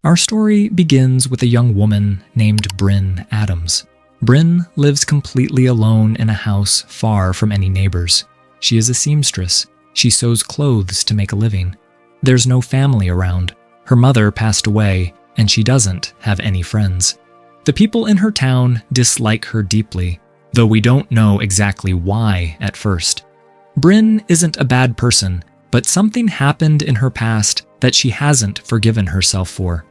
Our story begins with a young woman named Bryn Adams. Bryn lives completely alone in a house far from any neighbors. She is a seamstress. She sews clothes to make a living. There's no family around. Her mother passed away, and she doesn't have any friends. The people in her town dislike her deeply, though we don't know exactly why at first. Bryn isn't a bad person, but something happened in her past that she hasn't forgiven herself for.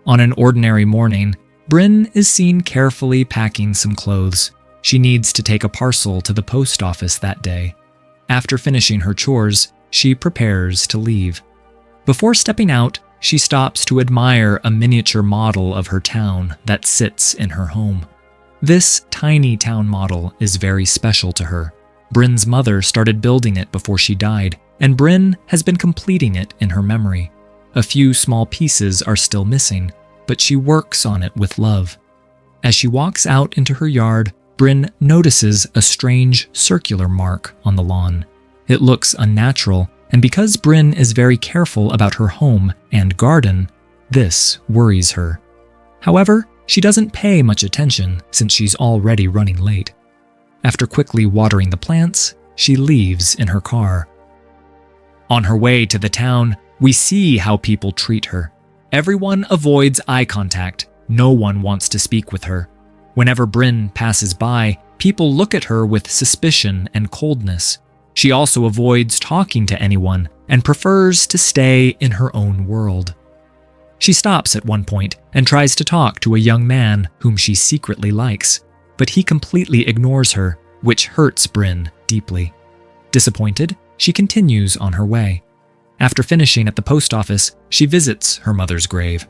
On an ordinary morning, Bryn is seen carefully packing some clothes. She needs to take a parcel to the post office that day. After finishing her chores, she prepares to leave. Before stepping out, she stops to admire a miniature model of her town that sits in her home. This tiny town model is very special to her. Bryn's mother started building it before she died, and Bryn has been completing it in her memory. A few small pieces are still missing, but she works on it with love. As she walks out into her yard, Bryn notices a strange circular mark on the lawn. It looks unnatural, and because Bryn is very careful about her home and garden, this worries her. However, she doesn't pay much attention since she's already running late. After quickly watering the plants, she leaves in her car. On her way to the town, we see how people treat her. Everyone avoids eye contact. No one wants to speak with her. Whenever Bryn passes by, people look at her with suspicion and coldness. She also avoids talking to anyone and prefers to stay in her own world. She stops at one point and tries to talk to a young man whom she secretly likes, but he completely ignores her, which hurts Bryn deeply. Disappointed, she continues on her way. After finishing at the post office, she visits her mother's grave.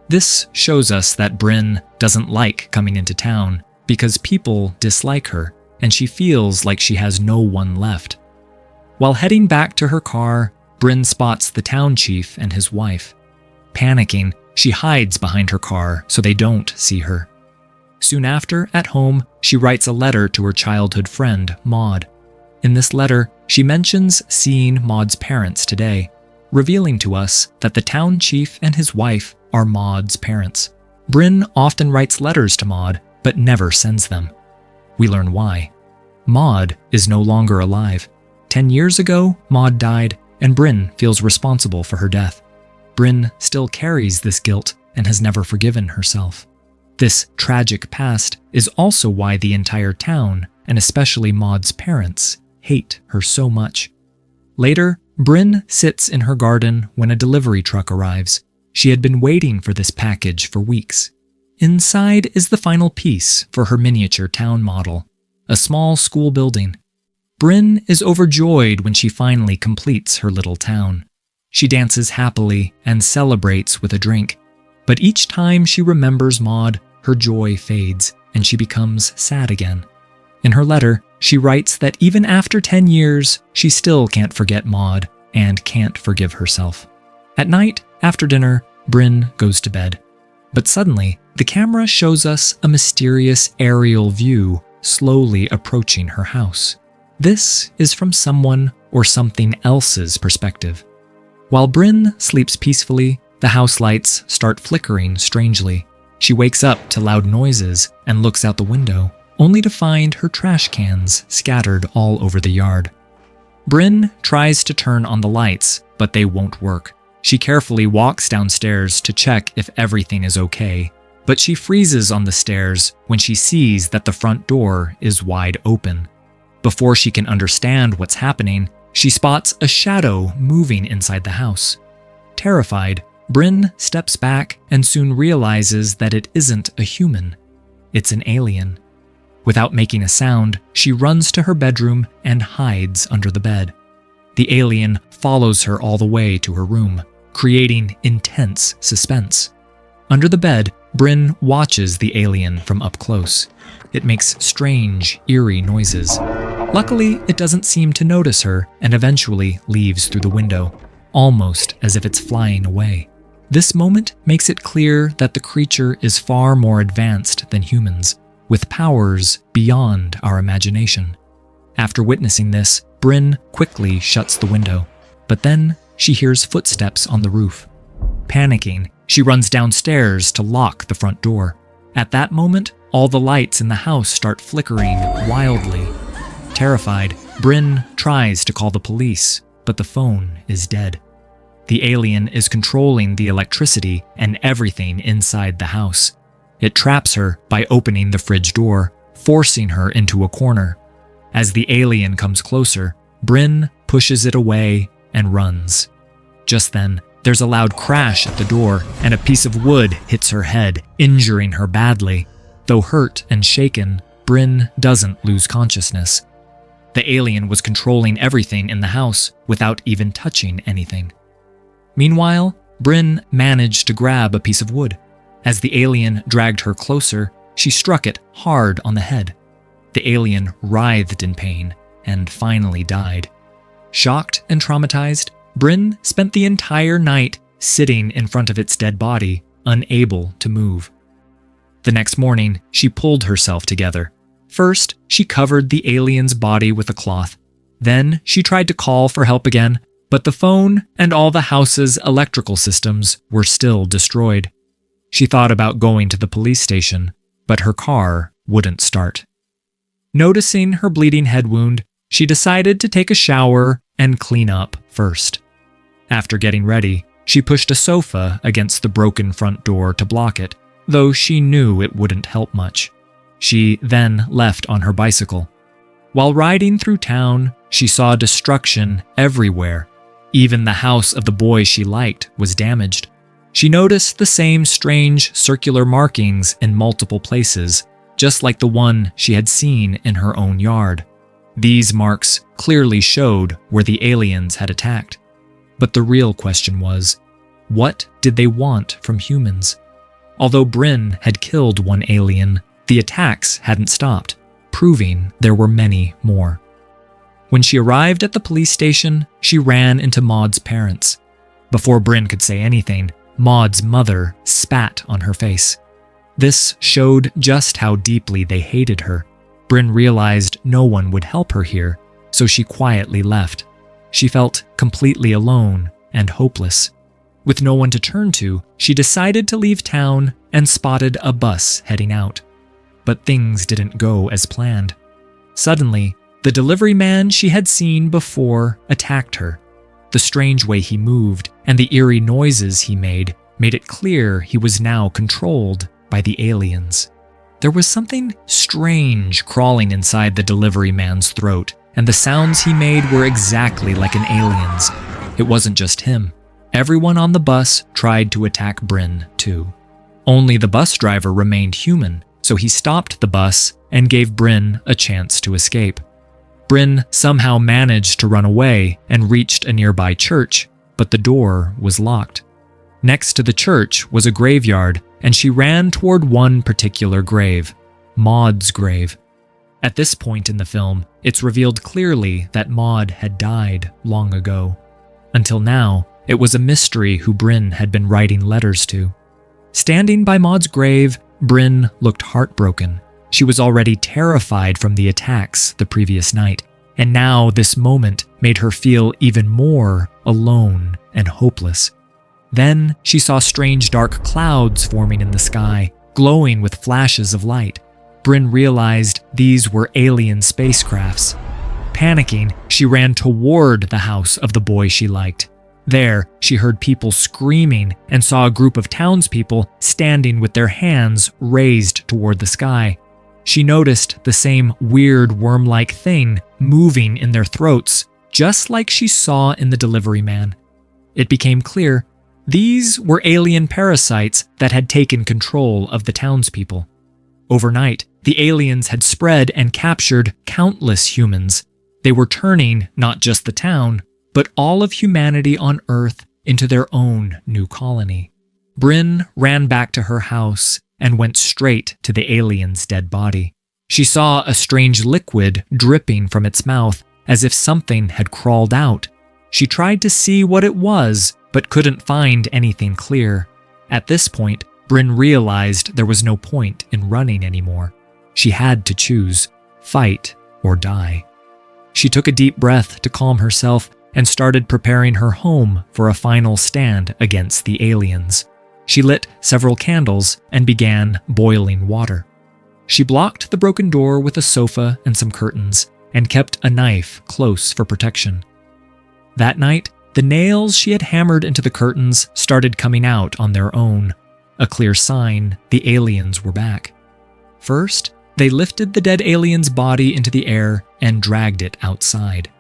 This shows us that Bryn doesn't like coming into town because people dislike her, and she feels like she has no one left. While heading back to her car, Bryn spots the town chief and his wife. Panicking, she hides behind her car so they don't see her. Soon after, at home, she writes a letter to her childhood friend, Maud. In this letter, she mentions seeing Maud's parents today, revealing to us that the town chief and his wife are Maud's parents. Bryn often writes letters to Maud, but never sends them. We learn why. Maud is no longer alive. 10 years ago, Maud died, and Bryn feels responsible for her death. Bryn still carries this guilt and has never forgiven herself. This tragic past is also why the entire town, and especially Maud's parents, hate her so much. Later, Bryn sits in her garden when a delivery truck arrives. She had been waiting for this package for weeks. Inside is the final piece for her miniature town model, a small school building. Bryn is overjoyed when she finally completes her little town. She dances happily and celebrates with a drink, but each time she remembers Maud, her joy fades and she becomes sad again. In her letter, she writes that even after 10 years, she still can't forget Maud and can't forgive herself. At night, after dinner, Bryn goes to bed. But suddenly, the camera shows us a mysterious aerial view slowly approaching her house. This is from someone or something else's perspective. While Bryn sleeps peacefully, the house lights start flickering strangely. She wakes up to loud noises and looks out the window, only to find her trash cans scattered all over the yard. Bryn tries to turn on the lights, but they won't work. She carefully walks downstairs to check if everything is okay, but she freezes on the stairs when she sees that the front door is wide open. Before she can understand what's happening, she spots a shadow moving inside the house. Terrified, Bryn steps back and soon realizes that it isn't a human. It's an alien. Without making a sound, she runs to her bedroom and hides under the bed. The alien follows her all the way to her room, creating intense suspense. Under the bed, Bryn watches the alien from up close. It makes strange, eerie noises. Luckily, it doesn't seem to notice her and eventually leaves through the window, almost as if it's flying away. This moment makes it clear that the creature is far more advanced than humans, with powers beyond our imagination. After witnessing this, Bryn quickly shuts the window, but then she hears footsteps on the roof. Panicking, She runs downstairs to lock the front door. At that moment, all the lights in the house start flickering wildly. Terrified, Bryn tries to call the police, but the phone is dead. The alien is controlling the electricity and everything inside the house. It traps her by opening the fridge door, forcing her into a corner. As the alien comes closer, Bryn pushes it away and runs. Just then, there's a loud crash at the door, and a piece of wood hits her head, injuring her badly. Though hurt and shaken, Bryn doesn't lose consciousness. The alien was controlling everything in the house without even touching anything. Meanwhile, Bryn managed to grab a piece of wood. As the alien dragged her closer, she struck it hard on the head. The alien writhed in pain and finally died. Shocked and traumatized, Bryn spent the entire night sitting in front of its dead body, unable to move. The next morning, she pulled herself together. First, she covered the alien's body with a cloth. Then, she tried to call for help again, but the phone and all the house's electrical systems were still destroyed. She thought about going to the police station, but her car wouldn't start. Noticing her bleeding head wound, she decided to take a shower and clean up first. After getting ready, she pushed a sofa against the broken front door to block it, though she knew it wouldn't help much. She then left on her bicycle. While riding through town, she saw destruction everywhere. Even the house of the boy she liked was damaged. She noticed the same strange circular markings in multiple places, just like the one she had seen in her own yard. These marks clearly showed where the aliens had attacked. But the real question was, what did they want from humans? Although Bryn had killed one alien, the attacks hadn't stopped, proving there were many more. When she arrived at the police station, she ran into Maud's parents. Before Bryn could say anything, Maud's mother spat on her face. This showed just how deeply they hated her. Bryn realized no one would help her here, so she quietly left. She felt completely alone and hopeless. With no one to turn to, she decided to leave town and spotted a bus heading out. But things didn't go as planned. Suddenly, the delivery man she had seen before attacked her. The strange way he moved and the eerie noises he made it clear he was now controlled by the aliens. There was something strange crawling inside the delivery man's throat, and the sounds he made were exactly like an alien's. It wasn't just him. Everyone on the bus tried to attack Bryn, too. Only the bus driver remained human, so he stopped the bus and gave Bryn a chance to escape. Bryn somehow managed to run away and reached a nearby church, but the door was locked. Next to the church was a graveyard, and she ran toward one particular grave, Maud's grave. At this point in the film, it's revealed clearly that Maud had died long ago. Until now, it was a mystery who Bryn had been writing letters to. Standing by Maud's grave, Bryn looked heartbroken. She was already terrified from the attacks the previous night, and now this moment made her feel even more alone and hopeless. Then she saw strange dark clouds forming in the sky, glowing with flashes of light. Bryn realized these were alien spacecrafts. Panicking, she ran toward the house of the boy she liked. There, she heard people screaming and saw a group of townspeople standing with their hands raised toward the sky. She noticed the same weird worm-like thing moving in their throats, just like she saw in the delivery man. It became clear these were alien parasites that had taken control of the townspeople. Overnight, the aliens had spread and captured countless humans. They were turning not just the town, but all of humanity on Earth into their own new colony. Bryn ran back to her house and went straight to the alien's dead body. She saw a strange liquid dripping from its mouth, as if something had crawled out. She tried to see what it was, but couldn't find anything clear. At this point, Bryn realized there was no point in running anymore. She had to choose, fight or die. She took a deep breath to calm herself and started preparing her home for a final stand against the aliens. She lit several candles and began boiling water. She blocked the broken door with a sofa and some curtains, and kept a knife close for protection. That night, the nails she had hammered into the curtains started coming out on their own, a clear sign the aliens were back. First, they lifted the dead alien's body into the air and dragged it outside.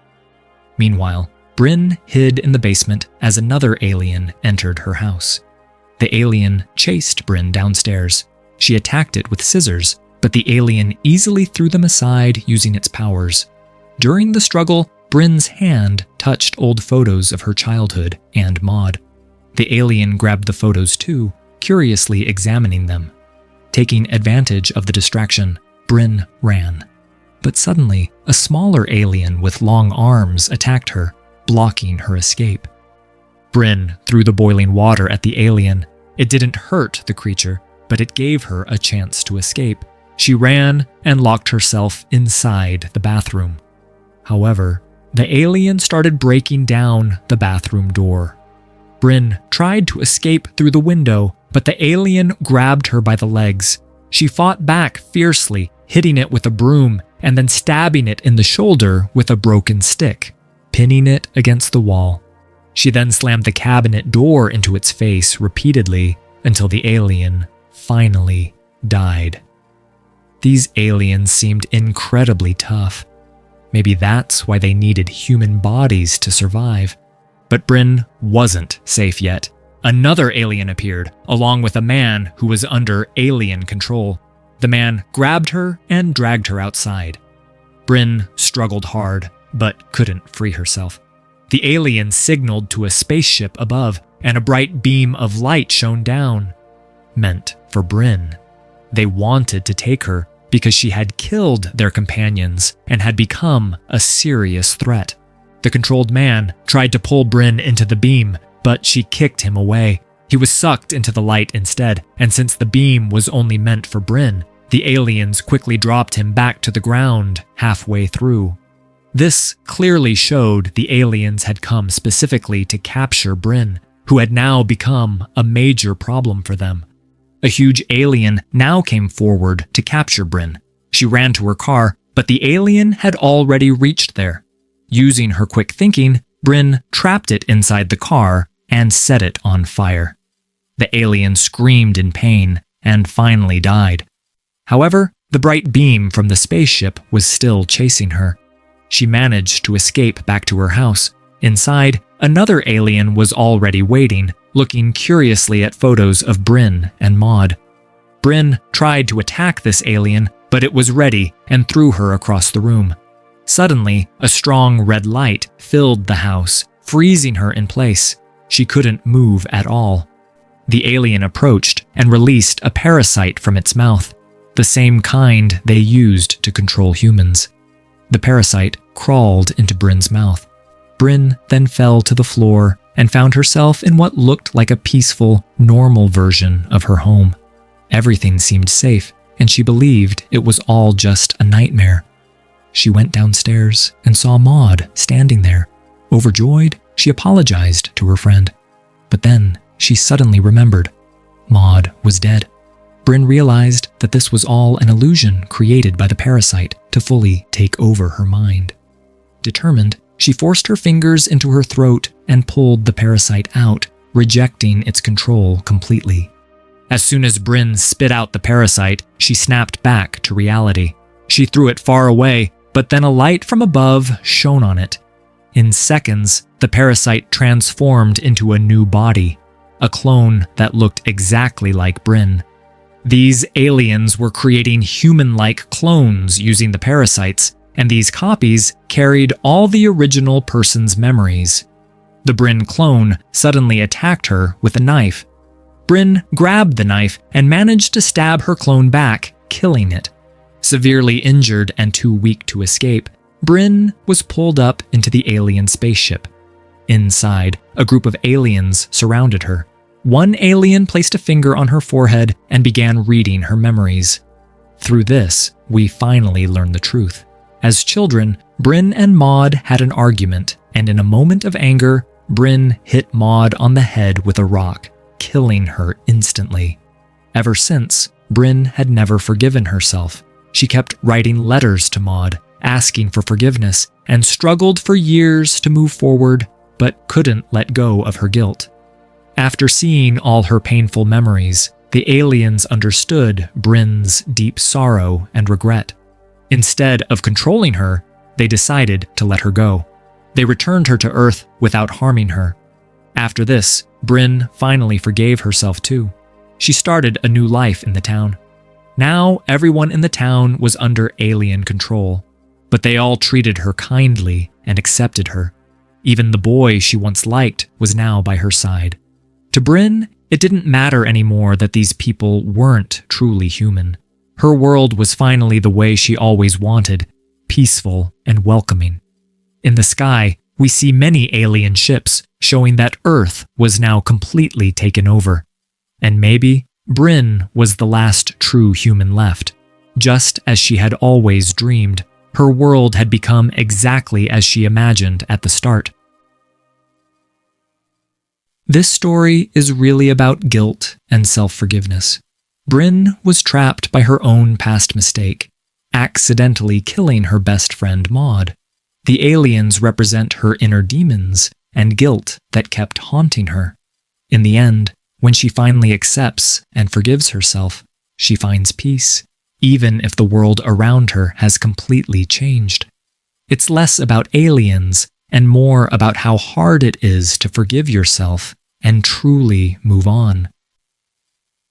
Meanwhile, Bryn hid in the basement as another alien entered her house. The alien chased Bryn downstairs. She attacked it with scissors, but the alien easily threw them aside using its powers. During the struggle, Bryn's hand touched old photos of her childhood and Maud. The alien grabbed the photos too, curiously examining them. Taking advantage of the distraction, Bryn ran. But suddenly, a smaller alien with long arms attacked her, blocking her escape. Bryn threw the boiling water at the alien. It didn't hurt the creature, but it gave her a chance to escape. She ran and locked herself inside the bathroom. However, the alien started breaking down the bathroom door. Bryn tried to escape through the window, but the alien grabbed her by the legs. She fought back fiercely, hitting it with a broom and then stabbing it in the shoulder with a broken stick, pinning it against the wall. She then slammed the cabinet door into its face repeatedly until the alien finally died. These aliens seemed incredibly tough. Maybe that's why they needed human bodies to survive. But Bryn wasn't safe yet. Another alien appeared, along with a man who was under alien control. The man grabbed her and dragged her outside. Bryn struggled hard, but couldn't free herself. The alien signaled to a spaceship above, and a bright beam of light shone down. Meant for Bryn. They wanted to take her because she had killed their companions and had become a serious threat. The controlled man tried to pull Bryn into the beam, but she kicked him away. He was sucked into the light instead, and since the beam was only meant for Bryn, the aliens quickly dropped him back to the ground halfway through. This clearly showed the aliens had come specifically to capture Bryn, who had now become a major problem for them. A huge alien now came forward to capture Bryn. She ran to her car, but the alien had already reached there. Using her quick thinking, Bryn trapped it inside the car and set it on fire. The alien screamed in pain and finally died. However, the bright beam from the spaceship was still chasing her. She managed to escape back to her house. Inside, another alien was already waiting, looking curiously at photos of Bryn and Maud. Bryn tried to attack this alien, but it was ready and threw her across the room. Suddenly, a strong red light filled the house, freezing her in place. She couldn't move at all. The alien approached and released a parasite from its mouth, the same kind they used to control humans. The parasite crawled into Bryn's mouth. Bryn then fell to the floor and found herself in what looked like a peaceful, normal version of her home. Everything seemed safe, and she believed it was all just a nightmare. She went downstairs and saw Maud standing there. Overjoyed, she apologized to her friend. But then she suddenly remembered. Maud was dead. Bryn realized that this was all an illusion created by the parasite to fully take over her mind. Determined, she forced her fingers into her throat and pulled the parasite out, rejecting its control completely. As soon as Bryn spit out the parasite, she snapped back to reality. She threw it far away, but then a light from above shone on it. In seconds, the parasite transformed into a new body, a clone that looked exactly like Bryn. These aliens were creating human-like clones using the parasites, and these copies carried all the original person's memories. The Bryn clone suddenly attacked her with a knife. Bryn grabbed the knife and managed to stab her clone back, killing it. Severely injured and too weak to escape, Bryn was pulled up into the alien spaceship. Inside, a group of aliens surrounded her. One alien placed a finger on her forehead and began reading her memories. Through this, we finally learn the truth. As children, Bryn and Maud had an argument, and in a moment of anger, Bryn hit Maud on the head with a rock. killing her instantly. Ever since, Bryn had never forgiven herself. She kept writing letters to Maud, asking for forgiveness, and struggled for years to move forward, but couldn't let go of her guilt. After seeing all her painful memories, the aliens understood Bryn's deep sorrow and regret. Instead of controlling her, they decided to let her go. They returned her to Earth without harming her. After this, Bryn finally forgave herself too. She started a new life in the town. Now everyone in the town was under alien control, but they all treated her kindly and accepted her. Even the boy she once liked was now by her side. To Bryn, it didn't matter anymore that these people weren't truly human. Her world was finally the way she always wanted, peaceful and welcoming. In the sky, we see many alien ships, showing that Earth was now completely taken over. And maybe Bryn was the last true human left. Just as she had always dreamed, her world had become exactly as she imagined at the start. This story is really about guilt and self-forgiveness. Bryn was trapped by her own past mistake, accidentally killing her best friend Maud. The aliens represent her inner demons and guilt that kept haunting her. In the end, when she finally accepts and forgives herself, she finds peace, even if the world around her has completely changed. It's less about aliens and more about how hard it is to forgive yourself and truly move on.